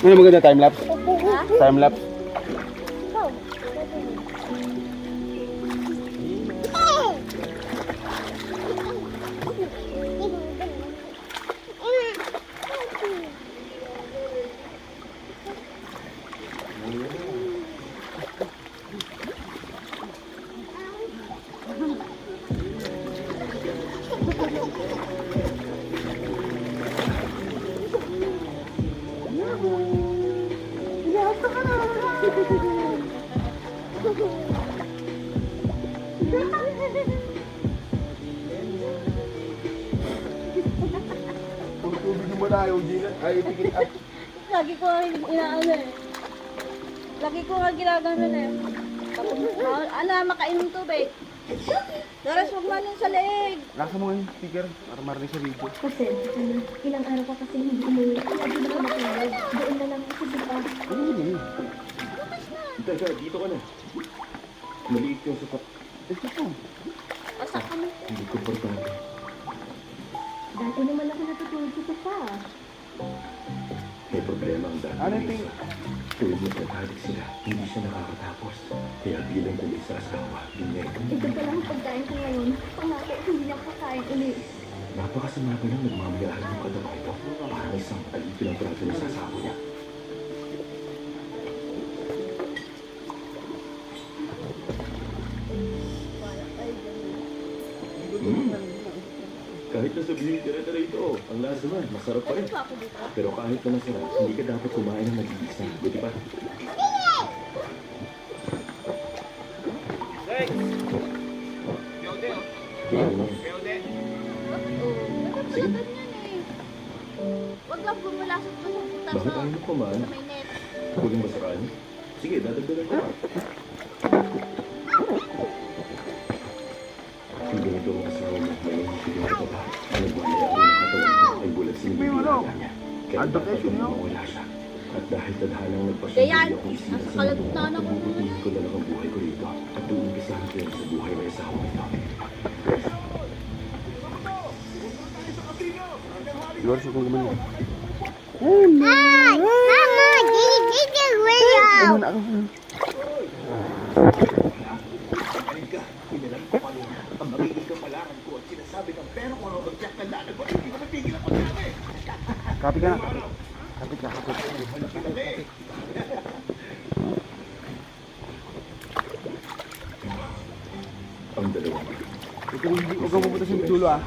Ano maganda time-lapse? Time-lapse? Tubig mo na, yung Gina. Ay, pikit up. Lagi ko nga inaano eh. Lagi ko nga ginaganon eh. Tapos, makainom tubig. Doris, huwag manin sa leeg. Lasa mo yung speaker para marinig sa video. Kasi, ilang araw ka kasi hindi umuwi. Lagi na ka matulog. Doon na lang kasi diba? Teka, dito ka na. Maliit yung sapat. Ito po. Asak ka mo. Hindi komportable. Dati naman ako natutulog sa sofa. May problema ang dati. Ano yung ting... Tuwid na naghadik sila, hindi siya nakakatapos. Kaya bilang kami sa asawa, binego. Ito pa lang ang pagkain ko ngayon. Pangako, hindi na kakain ulit. Napakasama pa lang nagmamayahan ng katawan ito. Parang isang alito ng prato na sasawa niya. Kahit na sabihin tira-tira ito, ang lasa man, masarap pa rin. Pero kahit na masarap, hindi ka dapat kumain ng nag-iisa. Buti pa? Sige. Huwag lang bumulasok pa sa butas. Bakit ayaw mo kumain? Sa may net. Huwag yung masaraan. Sige, dadagdagan ko. Hindi ito ang asawa mo. May nangisigaw ka ba? Ang nagmamayari ng katawan mo ay bulag sinibigyan niya. Kaya dapat mawala siya. At dahil tadhalang nagpasundin akong isila sa mundo, bubutihin ko na lang ang buhay ko rito. At uumpisahan ko yan sa buhay ng asawa nito. Luar suka kemana? Hi! Mama, this is William! Ano na ako? Kanin ka, pinalang ko palo. Ang magiging kapalangan ko at sinasabi ng pero kung ano mag-check na lalag ko, hindi ko napigil ang pagkakay. Kapit ka na. Kapit ka, kapit. Ang dalawang Huwag kang pupunta sa dulo ah.